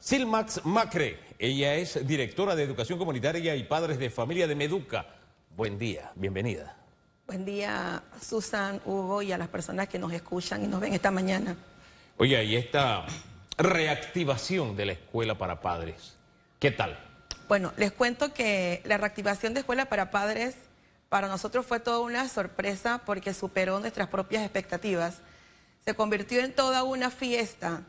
Silmax Macre, ella es directora de Educación Comunitaria y Padres de Familia de Meduca. Buen día, bienvenida. Buen día, Susan, Hugo, y a las personas que nos escuchan y nos ven esta mañana. Oye, y esta reactivación de la escuela para padres, ¿qué tal? Bueno, les cuento que la reactivación de escuela para padres para nosotros fue toda una sorpresa porque superó nuestras propias expectativas. Se convirtió en toda una fiesta.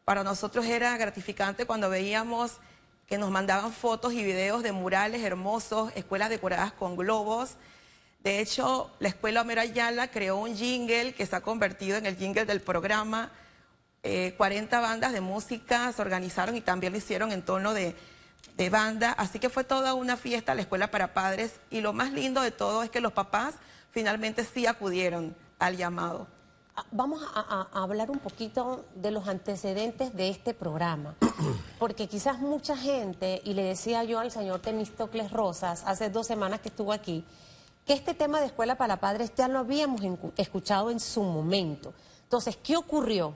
Para nosotros era gratificante cuando veíamos que nos mandaban fotos y videos de murales hermosos, escuelas decoradas con globos. De hecho, la Escuela Homero Ayala creó un jingle que se ha convertido en el jingle del programa. 40 bandas de música se organizaron y también lo hicieron en tono de banda. Así que fue toda una fiesta la escuela para padres. Y lo más lindo de todo es que los papás finalmente sí acudieron al llamado. Vamos a hablar un poquito de los antecedentes de este programa, porque quizás mucha gente, y le decía yo al señor Temístocles Rosas hace 2 semanas que estuvo aquí, que este tema de escuela para padres ya lo habíamos escuchado en su momento. Entonces, ¿qué ocurrió?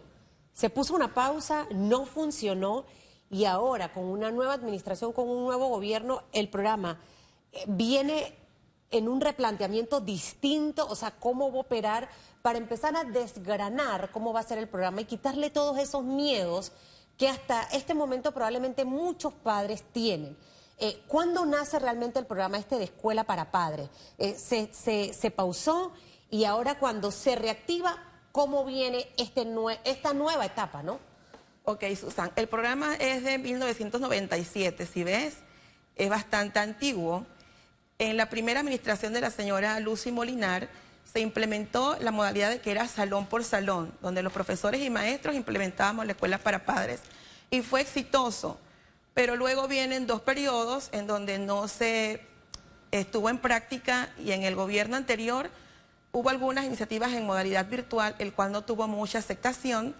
Se puso una pausa, no funcionó, y ahora con una nueva administración, con un nuevo gobierno, el programa viene en un replanteamiento distinto, o sea, cómo va a operar para empezar a desgranar cómo va a ser el programa y quitarle todos esos miedos que hasta este momento probablemente muchos padres tienen. ¿Cuándo nace realmente el programa de escuela para padres? Se pausó y ahora cuando se reactiva, ¿cómo viene esta nueva etapa, no? Ok, Susan, el programa es de 1997, si ves, es bastante antiguo. En la primera administración de la señora Lucy Molinar se implementó la modalidad de que era salón por salón, donde los profesores y maestros implementábamos la escuela para padres y fue exitoso, pero luego vienen 2 periodos en donde no se estuvo en práctica y en el gobierno anterior hubo algunas iniciativas en modalidad virtual, el cual no tuvo mucha aceptación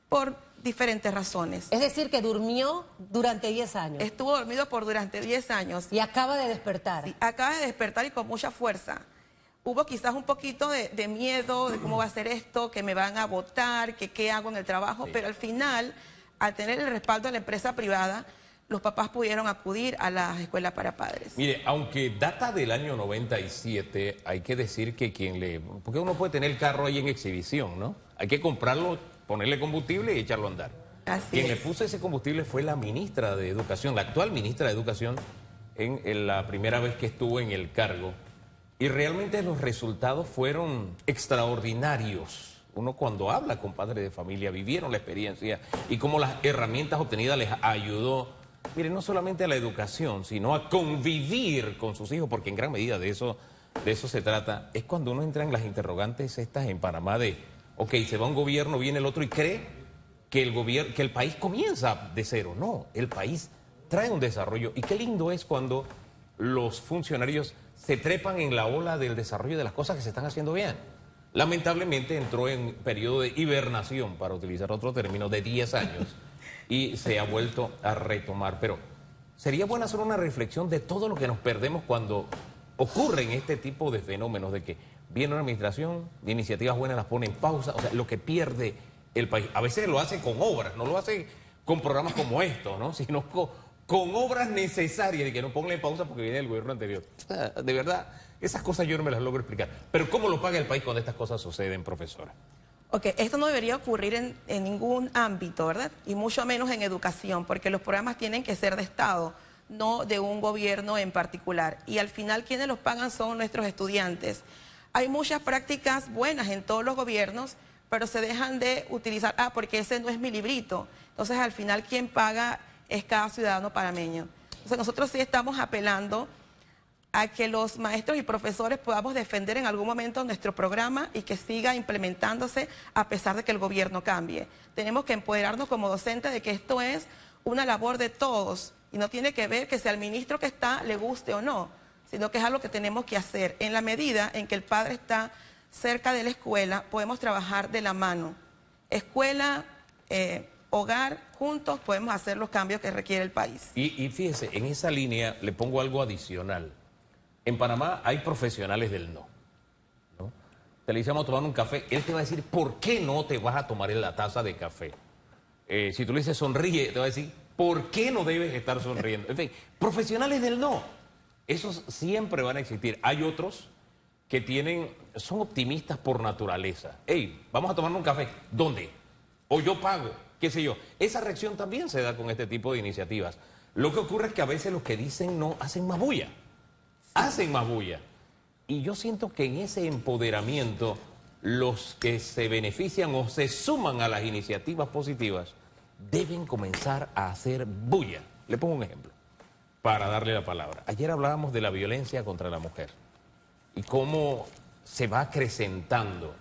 por diferentes razones. Es decir, que durmió durante 10 años. Estuvo dormido durante 10 años. Y acaba de despertar. Sí, acaba de despertar y con mucha fuerza. Hubo quizás un poquito de miedo de cómo va a ser esto, que me van a votar, que qué hago en el trabajo, sí. Pero al final, al tener el respaldo de la empresa privada, los papás pudieron acudir a las escuelas para padres. Mire, aunque data del año 97, hay que decir que porque uno puede tener el carro ahí en exhibición, ¿no? Hay que comprarlo, ponerle combustible y echarlo a andar. Quien le puso ese combustible fue la ministra de Educación, la actual ministra de Educación, en la primera vez que estuvo en el cargo. Y realmente los resultados fueron extraordinarios. Uno cuando habla con padres de familia, vivieron la experiencia y cómo las herramientas obtenidas les ayudó, mire, no solamente a la educación, sino a convivir con sus hijos, porque en gran medida de eso se trata. Es cuando uno entra en las interrogantes estas en Panamá de, ok, se va un gobierno, viene el otro y cree que el país comienza de cero. No, el país trae un desarrollo. Y qué lindo es cuando los funcionarios se trepan en la ola del desarrollo de las cosas que se están haciendo bien. Lamentablemente entró en periodo de hibernación, para utilizar otro término, de 10 años y se ha vuelto a retomar. Pero sería bueno hacer una reflexión de todo lo que nos perdemos cuando ocurren este tipo de fenómenos, de que viene una administración, de iniciativas buenas las pone en pausa, o sea, lo que pierde el país. A veces lo hace con obras, no lo hace con programas como estos, ¿no? Sino con obras necesarias de que no pongan en pausa porque viene el gobierno anterior. De verdad, esas cosas yo no me las logro explicar. Pero ¿cómo lo paga el país cuando estas cosas suceden, profesora? Ok, esto no debería ocurrir en ningún ámbito, ¿verdad? Y mucho menos en educación, porque los programas tienen que ser de Estado, no de un gobierno en particular. Y al final quienes los pagan son nuestros estudiantes. Hay muchas prácticas buenas en todos los gobiernos, pero se dejan de utilizar, porque ese no es mi librito. Entonces al final quien paga es cada ciudadano panameño. Entonces nosotros sí estamos apelando a que los maestros y profesores podamos defender en algún momento nuestro programa y que siga implementándose a pesar de que el gobierno cambie. Tenemos que empoderarnos como docentes de que esto es una labor de todos y no tiene que ver que si al ministro que está le guste o no, sino que es algo que tenemos que hacer. En la medida en que el padre está cerca de la escuela, podemos trabajar de la mano. Escuela, hogar, juntos podemos hacer los cambios que requiere el país. Y fíjese, en esa línea le pongo algo adicional. En Panamá hay profesionales del no. Te le decíamos a tomar un café, él te va a decir, ¿por qué no te vas a tomar en la taza de café? Si tú le dices sonríe, te va a decir, ¿Por qué no debes estar sonriendo? En fin, profesionales del no. Esos siempre van a existir. Hay otros que son optimistas por naturaleza. Hey, vamos a tomarnos un café. ¿Dónde? O yo pago, qué sé yo. Esa reacción también se da con este tipo de iniciativas. Lo que ocurre es que a veces los que dicen no hacen más bulla. Hacen más bulla. Y yo siento que en ese empoderamiento, los que se benefician o se suman a las iniciativas positivas deben comenzar a hacer bulla. Le pongo un ejemplo para darle la palabra. Ayer hablábamos de la violencia contra la mujer y cómo se va acrecentando.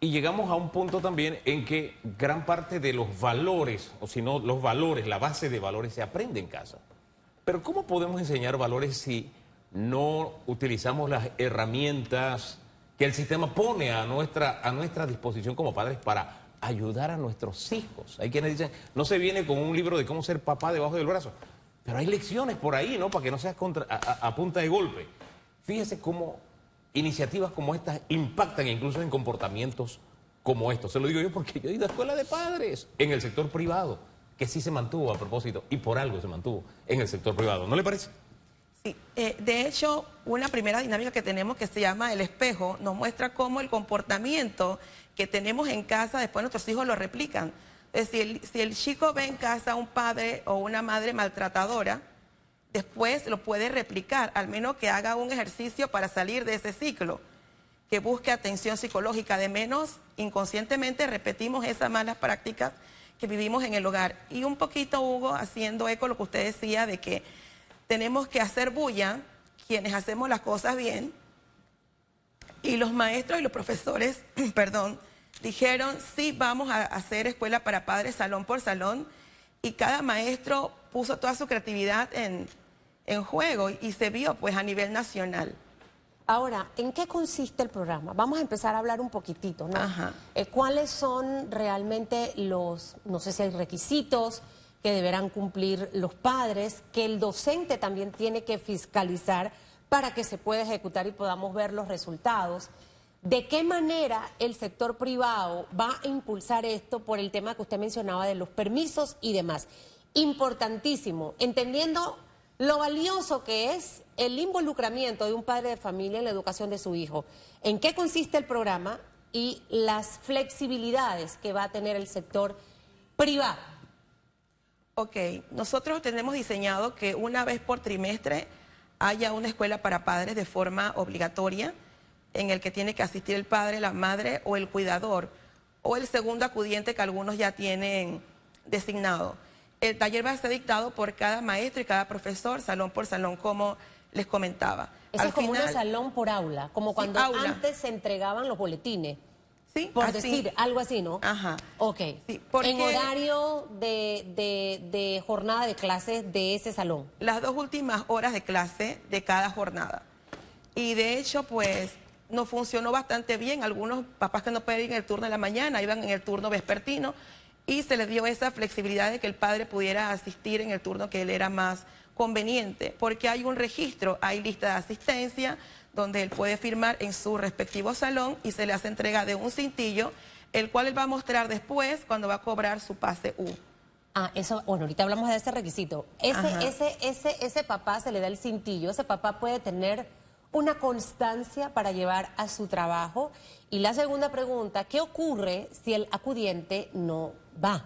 Y llegamos a un punto también en que gran parte de los valores, o si no los valores, la base de valores se aprende en casa. Pero ¿cómo podemos enseñar valores si no utilizamos las herramientas que el sistema pone a nuestra disposición como padres para ayudar a nuestros hijos? Hay quienes dicen, no se viene con un libro de cómo ser papá debajo del brazo, pero hay lecciones por ahí, ¿no? Para que no seas a punta de golpe. Fíjese cómo iniciativas como estas impactan incluso en comportamientos como estos. Se lo digo yo porque yo he ido a escuela de padres en el sector privado, que sí se mantuvo a propósito, y por algo se mantuvo en el sector privado. ¿No le parece? Sí, de hecho, una primera dinámica que tenemos que se llama el espejo, nos muestra cómo el comportamiento que tenemos en casa, después nuestros hijos lo replican. Es decir, si el chico ve en casa a un padre o una madre maltratadora, después lo puede replicar, al menos que haga un ejercicio para salir de ese ciclo, que busque atención psicológica, de menos inconscientemente repetimos esas malas prácticas que vivimos en el hogar. Y un poquito, Hugo, haciendo eco lo que usted decía de que tenemos que hacer bulla quienes hacemos las cosas bien, y los maestros y los profesores, perdón, dijeron, sí, vamos a hacer escuela para padres salón por salón, y cada maestro puso toda su creatividad en juego y se vio pues a nivel nacional. Ahora, ¿en qué consiste el programa? Vamos a empezar a hablar un poquitito, ¿no? Ajá. ¿Cuáles son realmente los, no sé si hay requisitos que deberán cumplir los padres, que el docente también tiene que fiscalizar para que se pueda ejecutar y podamos ver los resultados? ¿De qué manera el sector privado va a impulsar esto por el tema que usted mencionaba de los permisos y demás? Importantísimo, entendiendo lo valioso que es el involucramiento de un padre de familia en la educación de su hijo. ¿En qué consiste el programa y las flexibilidades que va a tener el sector privado? Ok, nosotros tenemos diseñado que una vez por trimestre haya una escuela para padres de forma obligatoria, en el que tiene que asistir el padre, la madre o el cuidador, o el segundo acudiente que algunos ya tienen designado. El taller va a ser dictado por cada maestro y cada profesor, salón por salón, como les comentaba. Eso es como un salón por aula, como cuando sí, aula. Antes se entregaban los boletines. Sí, por así. decir, algo así, ¿no? Ajá. Ok. Sí, porque en horario de jornada de clases de ese salón. Las 2 últimas horas de clase de cada jornada. Y de hecho, pues, nos funcionó bastante bien. Algunos papás que no pueden ir en el turno de la mañana, iban en el turno vespertino, y se les dio esa flexibilidad de que el padre pudiera asistir en el turno que él era más conveniente, porque hay un registro, hay lista de asistencia, donde él puede firmar en su respectivo salón y se le hace entrega de un cintillo, el cual él va a mostrar después cuando va a cobrar su pase U. Ah, eso, bueno, ahorita hablamos de ese requisito. Ese papá se le da el cintillo, ese papá puede tener una constancia para llevar a su trabajo. Y la segunda pregunta, ¿qué ocurre si el acudiente no va?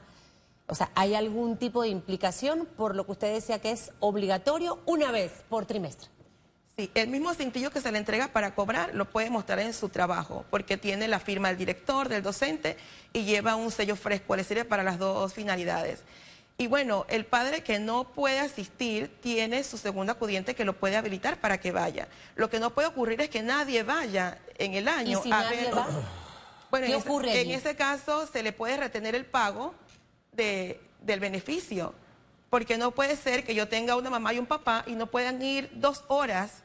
O sea, ¿hay algún tipo de implicación por lo que usted decía que es obligatorio una vez por trimestre? Sí, el mismo cintillo que se le entrega para cobrar lo puede mostrar en su trabajo, porque tiene la firma del director, del docente, y lleva un sello fresco, le sirve para las 2 finalidades. Y bueno, el padre que no puede asistir tiene su segundo acudiente que lo puede habilitar para que vaya. Lo que no puede ocurrir es que nadie vaya en el año. ¿Y si nadie va? Bueno, ¿Qué ocurre allí? En ese caso se le puede retener el pago del beneficio, porque no puede ser que yo tenga una mamá y un papá y no puedan ir 2 horas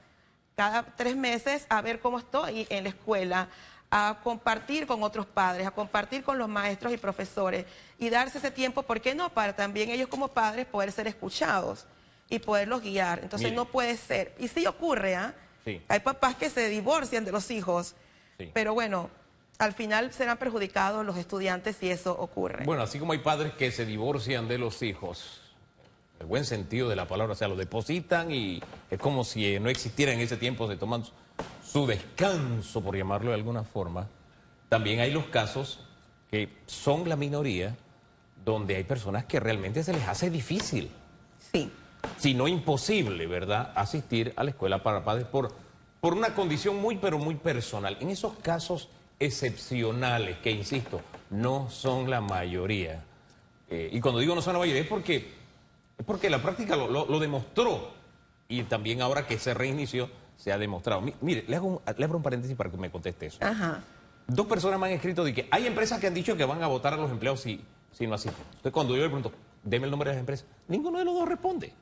cada 3 meses a ver cómo estoy en la escuela, a compartir con otros padres, a compartir con los maestros y profesores y darse ese tiempo, ¿por qué no? Para también ellos como padres poder ser escuchados y poderlos guiar. Entonces Mire. no puede ser. Y sí ocurre, ¿ah? Sí. Hay papás que se divorcian de los hijos, Sí. pero bueno, al final serán perjudicados los estudiantes si eso ocurre. Bueno, así como hay padres que se divorcian de los hijos, el buen sentido de la palabra, o sea, lo depositan y es como si no existiera en ese tiempo, se toman su descanso, por llamarlo de alguna forma. También hay los casos que son la minoría, donde hay personas que realmente se les hace difícil, Sí. si no imposible, ¿verdad?, asistir a la escuela para padres por una condición muy, pero muy personal. En esos casos excepcionales, que insisto, no son la mayoría. Y cuando digo no son la mayoría es porque la práctica lo demostró. Y también ahora que se reinició, se ha demostrado. Mire, le abro un paréntesis para que me conteste eso. Ajá. 2 personas me han escrito de que hay empresas que han dicho que van a votar a los empleados si no asisten. Entonces, cuando yo le pregunto, deme el nombre de las empresas, ninguno de los dos responde.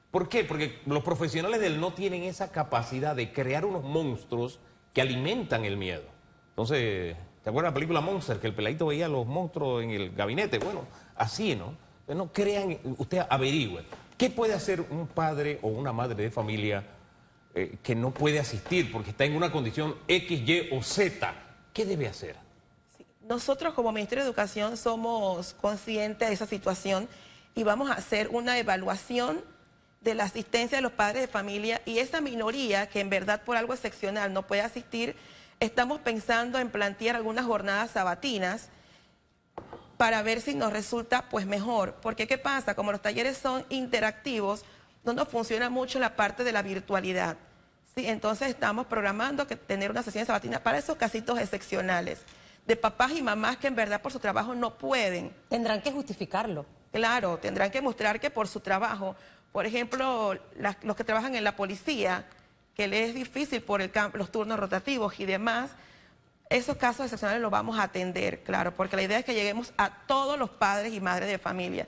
¿Por qué? Porque los profesionales del no tienen esa capacidad de crear unos monstruos que alimentan el miedo. Entonces, ¿te acuerdas de la película Monster? Que el peladito veía a los monstruos en el gabinete. Bueno, así, ¿no? No crean, usted averigüe. ¿Qué puede hacer un padre o una madre de familia que no puede asistir porque está en una condición X, Y o Z? ¿Qué debe hacer? Sí. Nosotros como Ministerio de Educación somos conscientes de esa situación y vamos a hacer una evaluación de la asistencia de los padres de familia, y esa minoría que en verdad por algo excepcional no puede asistir, estamos pensando en plantear algunas jornadas sabatinas para ver si nos resulta pues mejor. Porque ¿qué pasa? Como los talleres son interactivos, no nos funciona mucho la parte de la virtualidad. ¿Sí? Entonces estamos programando tener una sesión sabatina para esos casitos excepcionales de papás y mamás que en verdad por su trabajo no pueden. Tendrán que justificarlo. Claro, tendrán que mostrar que por su trabajo, por ejemplo, los que trabajan en la policía, que les es difícil por los turnos rotativos y demás, esos casos excepcionales los vamos a atender, claro, porque la idea es que lleguemos a todos los padres y madres de familia,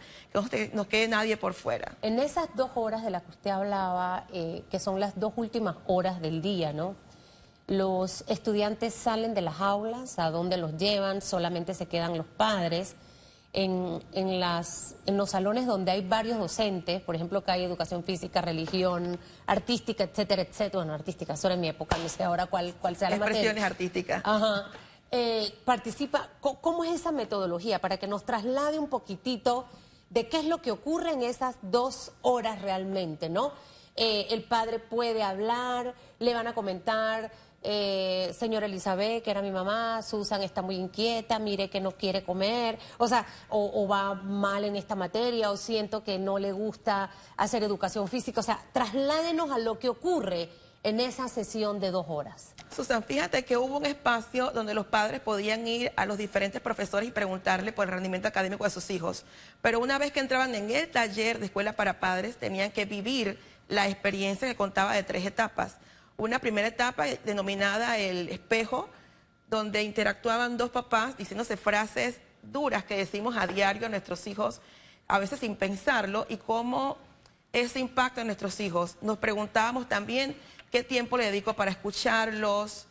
que no quede nadie por fuera. En esas 2 horas de las que usted hablaba, que son las 2 últimas horas del día, ¿no? Los estudiantes salen de las aulas, ¿a dónde los llevan? Solamente se quedan los padres. En los salones donde hay varios docentes, por ejemplo, que hay educación física, religión, artística, etcétera, etcétera. Bueno, artística, eso era en mi época, no sé ahora cuál sea la materia. Expresiones artísticas. Ajá. Participa, ¿cómo es esa metodología? Para que nos traslade un poquitito de qué es lo que ocurre en esas 2 horas realmente, ¿no? El padre puede hablar, le van a comentar... señora Elizabeth, que era mi mamá, Susan está muy inquieta, mire que no quiere comer, o sea, o va mal en esta materia, o siento que no le gusta hacer educación física, o sea, trasládenos a lo que ocurre en esa sesión de 2 horas. Susan, fíjate que hubo un espacio donde los padres podían ir a los diferentes profesores y preguntarle por el rendimiento académico de sus hijos, pero una vez que entraban en el taller de escuela para padres, tenían que vivir la experiencia que contaba de 3 etapas. Una primera etapa denominada el espejo, donde interactuaban 2 papás diciéndose frases duras que decimos a diario a nuestros hijos, a veces sin pensarlo, y cómo ese impacta en nuestros hijos. Nos preguntábamos también qué tiempo le dedico para escucharlos,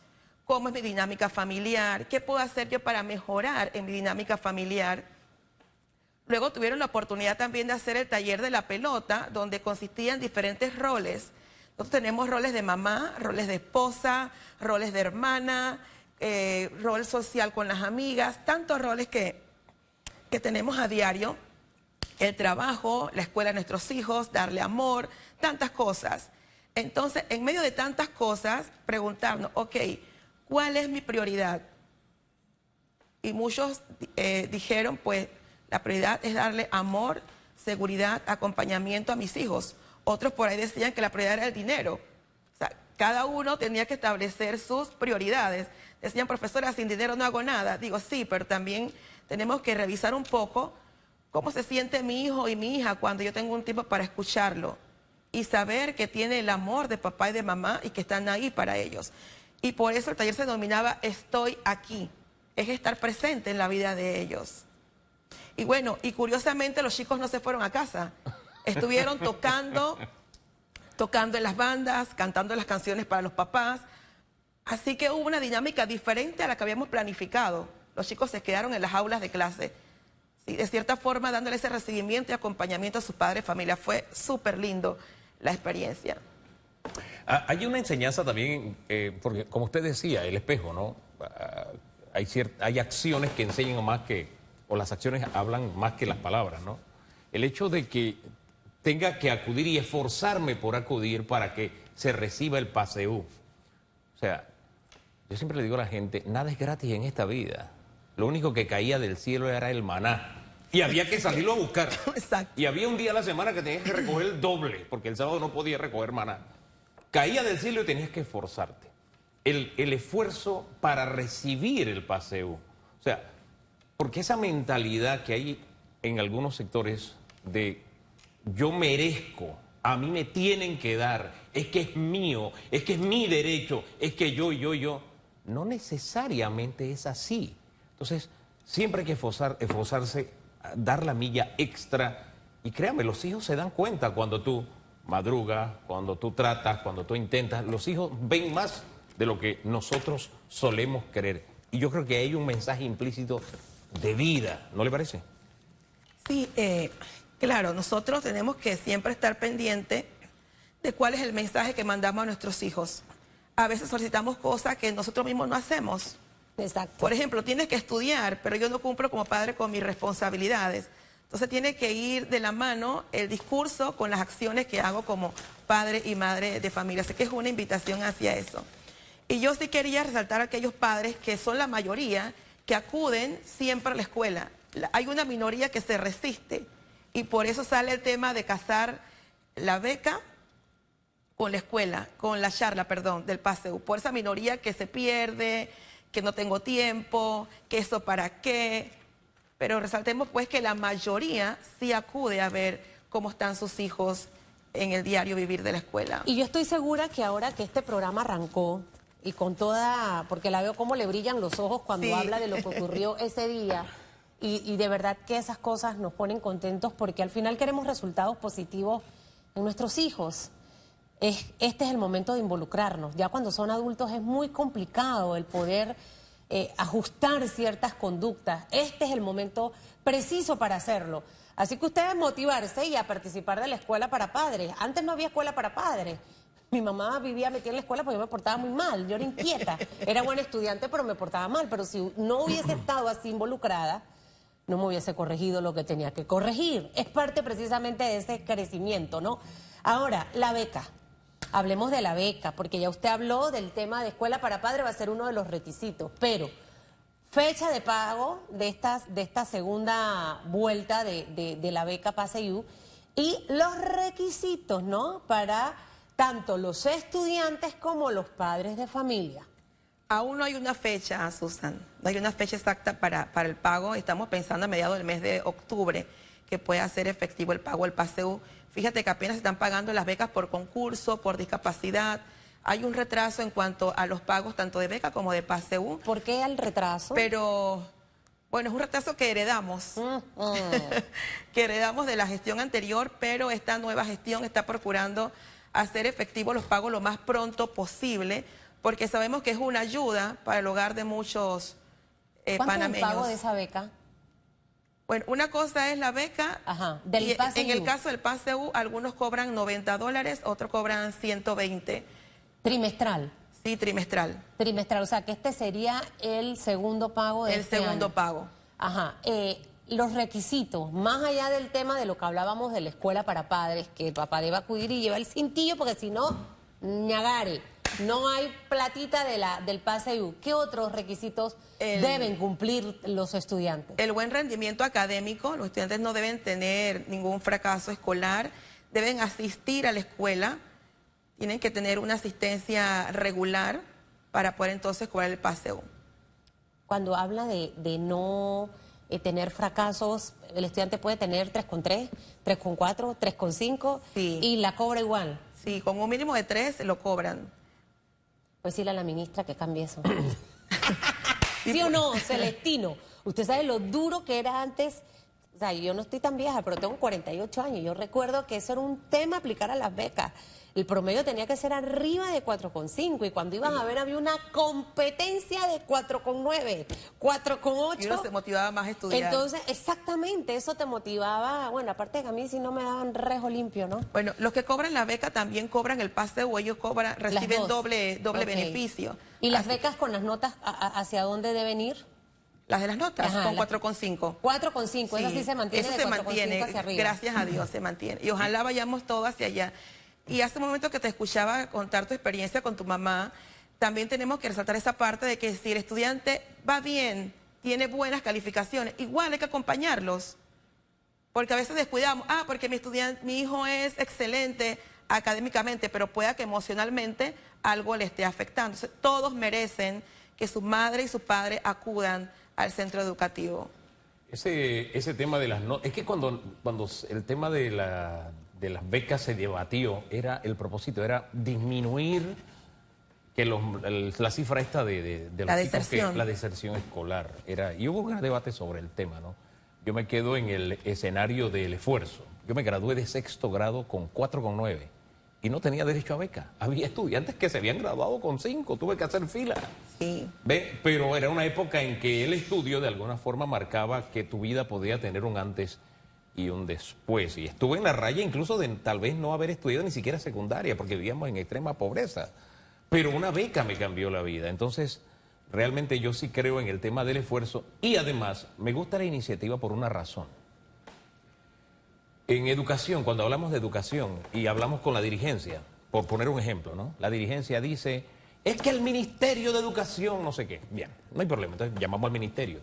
cómo es mi dinámica familiar, qué puedo hacer yo para mejorar en mi dinámica familiar. Luego tuvieron la oportunidad también de hacer el taller de la pelota, donde consistían diferentes roles. Nosotros tenemos roles de mamá, roles de esposa, roles de hermana, rol social con las amigas, tantos roles que tenemos a diario, el trabajo, la escuela de nuestros hijos, darle amor, tantas cosas. Entonces, en medio de tantas cosas, preguntarnos, ok, ¿cuál es mi prioridad? Y muchos dijeron, pues, la prioridad es darle amor, seguridad, acompañamiento a mis hijos. Otros por ahí decían que la prioridad era el dinero. O sea, cada uno tenía que establecer sus prioridades. Decían, profesora, sin dinero no hago nada. Digo, sí, pero también tenemos que revisar un poco cómo se siente mi hijo y mi hija cuando yo tengo un tiempo para escucharlo y saber que tiene el amor de papá y de mamá y que están ahí para ellos. Y por eso el taller se denominaba Estoy aquí. Es estar presente en la vida de ellos. Y bueno, y curiosamente los chicos no se fueron a casa. Estuvieron tocando en las bandas, cantando las canciones para los papás. Así que hubo una dinámica diferente a la que habíamos planificado. Los chicos se quedaron en las aulas de clase. Sí, de cierta forma, dándole ese recibimiento y acompañamiento a sus padres, familia. Fue súper lindo la experiencia. Hay una enseñanza también, porque como usted decía, el espejo, ¿no? Hay acciones que enseñan más que, o las acciones hablan más que las palabras, ¿no? El hecho de que tenga que acudir y esforzarme por acudir para que se reciba el PASEU. O sea, yo siempre le digo a la gente, nada es gratis en esta vida. Lo único que caía del cielo era el maná. Y había que salirlo a buscar. Exacto. Y había un día a la semana que tenías que recoger el doble, porque el sábado no podías recoger maná. Caía del cielo y tenías que esforzarte. El esfuerzo para recibir el PASEU. O sea, porque esa mentalidad que hay en algunos sectores de yo merezco, a mí me tienen que dar, es que es mío, es que es mi derecho, es que yo, no necesariamente es así. Entonces, siempre hay que esforzarse, dar la milla extra. Y créame, los hijos se dan cuenta cuando tú madrugas, cuando tú tratas, cuando tú intentas. Los hijos ven más de lo que nosotros solemos creer. Y yo creo que hay un mensaje implícito de vida, ¿no le parece? Sí, claro, nosotros tenemos que siempre estar pendientes de cuál es el mensaje que mandamos a nuestros hijos. A veces solicitamos cosas que nosotros mismos no hacemos. Exacto. Por ejemplo, tienes que estudiar, pero yo no cumplo como padre con mis responsabilidades. Entonces tiene que ir de la mano el discurso con las acciones que hago como padre y madre de familia. Así que es una invitación hacia eso. Y yo sí quería resaltar a aquellos padres que son la mayoría que acuden siempre a la escuela. Hay una minoría que se resiste y por eso sale el tema de casar la beca con la escuela, con la charla, perdón, del PASEU. Por esa minoría que se pierde, que no tengo tiempo, que eso para qué. Pero resaltemos pues que la mayoría sí acude a ver cómo están sus hijos en el diario vivir de la escuela. Y yo estoy segura que ahora que este programa arrancó, y con toda, porque la veo cómo le brillan los ojos cuando Sí. habla de lo que ocurrió ese día, y de verdad que esas cosas nos ponen contentos porque al final queremos resultados positivos en nuestros hijos. Este es el momento de involucrarnos. Ya cuando son adultos es muy complicado el poder ajustar ciertas conductas. Este es el momento preciso para hacerlo. Así que ustedes motivarse y a participar de la escuela para padres. Antes no había escuela para padres. Mi mamá vivía metida en la escuela porque yo me portaba muy mal, yo era inquieta. Era buena estudiante, pero me portaba mal. Pero si no hubiese estado así involucrada, no me hubiese corregido lo que tenía que corregir. Es parte precisamente de ese crecimiento, ¿no? Ahora, la beca. Hablemos de la beca, porque ya usted habló del tema de escuela para padres, va a ser uno de los requisitos. Pero, fecha de pago de esta segunda vuelta de la beca PASEU y los requisitos, ¿no? Para tanto los estudiantes como los padres de familia. Aún no hay una fecha, Susan, no hay una fecha exacta para el pago. Estamos pensando a mediados del mes de octubre que pueda ser efectivo el pago del PASEU. Fíjate que apenas se están pagando las becas por concurso, por discapacidad. Hay un retraso en cuanto a los pagos tanto de beca como de PASEU. ¿Por qué el retraso? Pero, bueno, es un retraso que heredamos, que heredamos de la gestión anterior, pero esta nueva gestión está procurando hacer efectivos los pagos lo más pronto posible, porque sabemos que es una ayuda para el hogar de muchos panameños. ¿Cuánto es el pago de esa beca? Bueno, una cosa es la beca. Ajá, del y PASEU. en el caso del PASEU, algunos cobran $90, otros cobran 120. Trimestral. Sí, trimestral. Trimestral, o sea que este sería el segundo pago de El este segundo año. pago. Ajá. Los requisitos, más allá del tema de lo que hablábamos de la escuela para padres, que el papá debe acudir y llevar el cintillo, porque si no, ñagare, no hay platita del PASEU. ¿Qué otros requisitos deben cumplir los estudiantes? El buen rendimiento académico, los estudiantes no deben tener ningún fracaso escolar, deben asistir a la escuela, tienen que tener una asistencia regular para poder entonces cobrar el PASEU. Cuando habla de no tener fracasos, el estudiante puede tener 3,3, 3,4, 3,5 Sí. y la cobra igual. Sí, con un mínimo de 3 lo cobran. Pues decirle a la ministra que cambie eso. ¿Sí o no, Celestino? Usted sabe lo duro que era antes. O sea, yo no estoy tan vieja, pero tengo 48 años. Yo recuerdo que eso era un tema aplicar a las becas. El promedio tenía que ser arriba de 4,5 y cuando iban a ver había una competencia de 4,9, 4,8. Y uno se motivaba más a estudiar. Entonces, exactamente, eso te motivaba. Bueno, aparte de que a mí sí no me daban rejo limpio, ¿no? Bueno, los que cobran la beca también cobran el PASEU, ellos reciben dos. doble Ok. beneficio. ¿Y las Así- becas con las notas hacia dónde deben ir? Las de las notas, Ajá, con 4,5. 4,5, Sí, eso sí se mantiene. Eso de se 4,5 mantiene, hacia arriba. gracias a Dios se mantiene. Y ojalá vayamos todos hacia allá. Y hace un momento que te escuchaba contar tu experiencia con tu mamá, también tenemos que resaltar esa parte de que si el estudiante va bien, tiene buenas calificaciones, igual hay que acompañarlos. Porque a veces descuidamos, porque mi hijo es excelente académicamente, pero pueda que emocionalmente algo le esté afectando. Entonces, todos merecen que su madre y su padre acudan al centro educativo. Ese tema de las notas, es que cuando el tema de las becas se debatió, el propósito era disminuir que la cifra esta de los La chicos deserción. la deserción escolar. Y hubo un gran debate sobre el tema, ¿no? Yo me quedo en el escenario del esfuerzo. Yo me gradué de 6º grado con 4,9 y no tenía derecho a beca. Había estudiantes que se habían graduado con 5, tuve que hacer fila. Sí. Pero era una época en que el estudio de alguna forma marcaba que tu vida podía tener un antes y un después. Y estuve en la raya incluso de tal vez no haber estudiado ni siquiera secundaria, porque vivíamos en extrema pobreza. Pero una beca me cambió la vida. Entonces, realmente yo sí creo en el tema del esfuerzo y además me gusta la iniciativa por una razón. En educación, cuando hablamos de educación y hablamos con la dirigencia, por poner un ejemplo, ¿no? La dirigencia dice, es que el Ministerio de Educación, no sé qué. Bien, no hay problema, entonces llamamos al ministerio.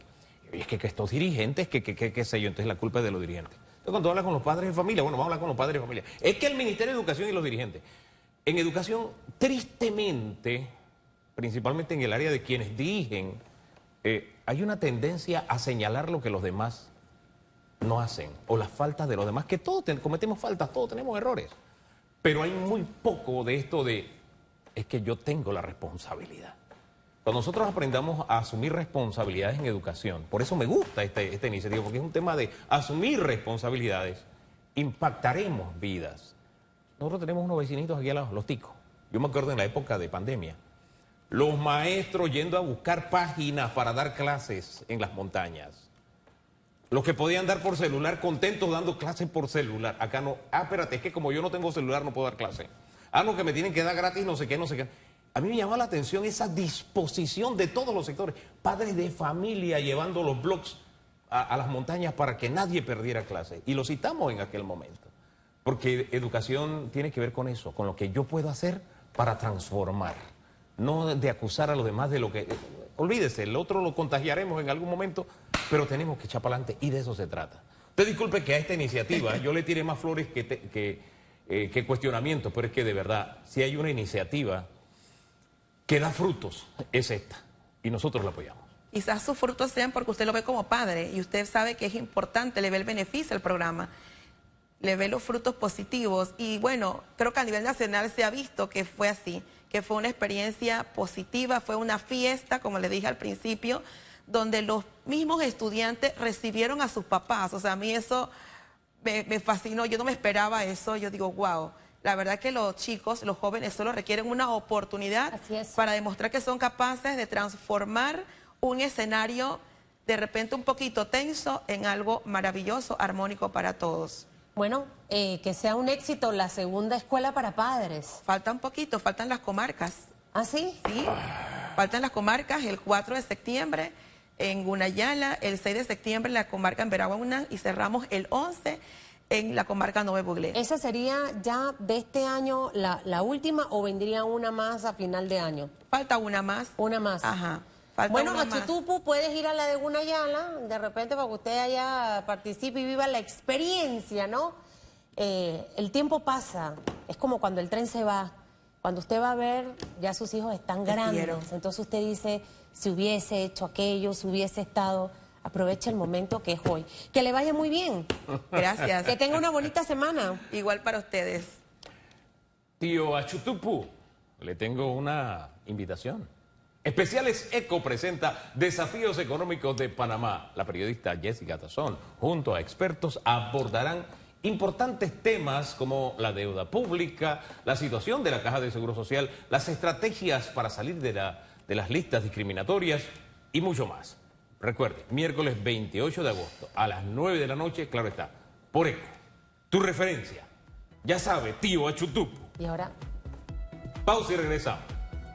Y es que estos dirigentes, qué sé yo, entonces la culpa es de los dirigentes. Entonces cuando hablas con los padres de familia, bueno, vamos a hablar con los padres de familia. Es que el Ministerio de Educación y los dirigentes. En educación, tristemente, principalmente en el área de quienes dirigen, hay una tendencia a señalar lo que los demás no hacen, o las faltas de los demás, que todos cometemos faltas, todos tenemos errores. Pero hay muy poco de esto es que yo tengo la responsabilidad. Cuando nosotros aprendamos a asumir responsabilidades en educación, por eso me gusta esta iniciativa, porque es un tema de asumir responsabilidades, impactaremos vidas. Nosotros tenemos unos vecinitos aquí al lado, los ticos. Yo me acuerdo en la época de pandemia, los maestros yendo a buscar páginas para dar clases en las montañas. Los que podían dar por celular, contentos dando clases por celular. Acá no, espérate, es que como yo no tengo celular no puedo dar clase. No, que me tienen que dar gratis, no sé qué, no sé qué. A mí me llama la atención esa disposición de todos los sectores. Padres de familia llevando los blogs a las montañas para que nadie perdiera clase. Y lo citamos en aquel momento. Porque educación tiene que ver con eso, con lo que yo puedo hacer para transformar. No de acusar a los demás de lo que... Olvídese, el otro lo contagiaremos en algún momento, pero tenemos que echar para adelante y de eso se trata. Usted disculpe que a esta iniciativa yo le tiré más flores que cuestionamientos, pero es que de verdad, si hay una iniciativa que da frutos, es esta, y nosotros la apoyamos. Quizás sus frutos sean porque usted lo ve como padre y usted sabe que es importante, le ve el beneficio al programa, le ve los frutos positivos y bueno, creo que a nivel nacional se ha visto que fue así, que fue una experiencia positiva, fue una fiesta, como le dije al principio, donde los mismos estudiantes recibieron a sus papás. O sea, a mí eso me fascinó, yo no me esperaba eso, yo digo, wow, la verdad que los chicos, los jóvenes solo requieren una oportunidad para demostrar que son capaces de transformar un escenario de repente un poquito tenso en algo maravilloso, armónico para todos. Bueno, que sea un éxito la segunda escuela para padres. Falta un poquito, faltan las comarcas. ¿Ah, sí? Sí, faltan las comarcas el 4 de septiembre en Gunayala, el 6 de septiembre en la comarca en Veraguana y cerramos el 11 en la comarca Nueve Buglé. ¿Esa sería ya de este año la última o vendría una más a final de año? Falta una más. Una más. Ajá. Falta bueno, una a más. Chutupu puedes ir a la de Gunayala, de repente para que usted allá participe y viva la experiencia, ¿no? El tiempo pasa, es como cuando el tren se va. Cuando usted va a ver, ya sus hijos están grandes. Entonces usted dice, si hubiese hecho aquello, si hubiese estado... Aproveche el momento que es hoy. Que le vaya muy bien. Gracias. Que tenga una bonita semana. Igual para ustedes. Tío Achutupu, le tengo una invitación. Especiales Eco presenta Desafíos Económicos de Panamá. La periodista Jessica Tazón, junto a expertos, abordarán importantes temas como la deuda pública, la situación de la Caja de Seguro Social, las estrategias para salir de las listas discriminatorias y mucho más. Recuerde, miércoles 28 de agosto a las 9 de la noche, claro está, por Eco. Tu referencia, ya sabe, tío Achutupu. Y ahora... Pausa y regresamos.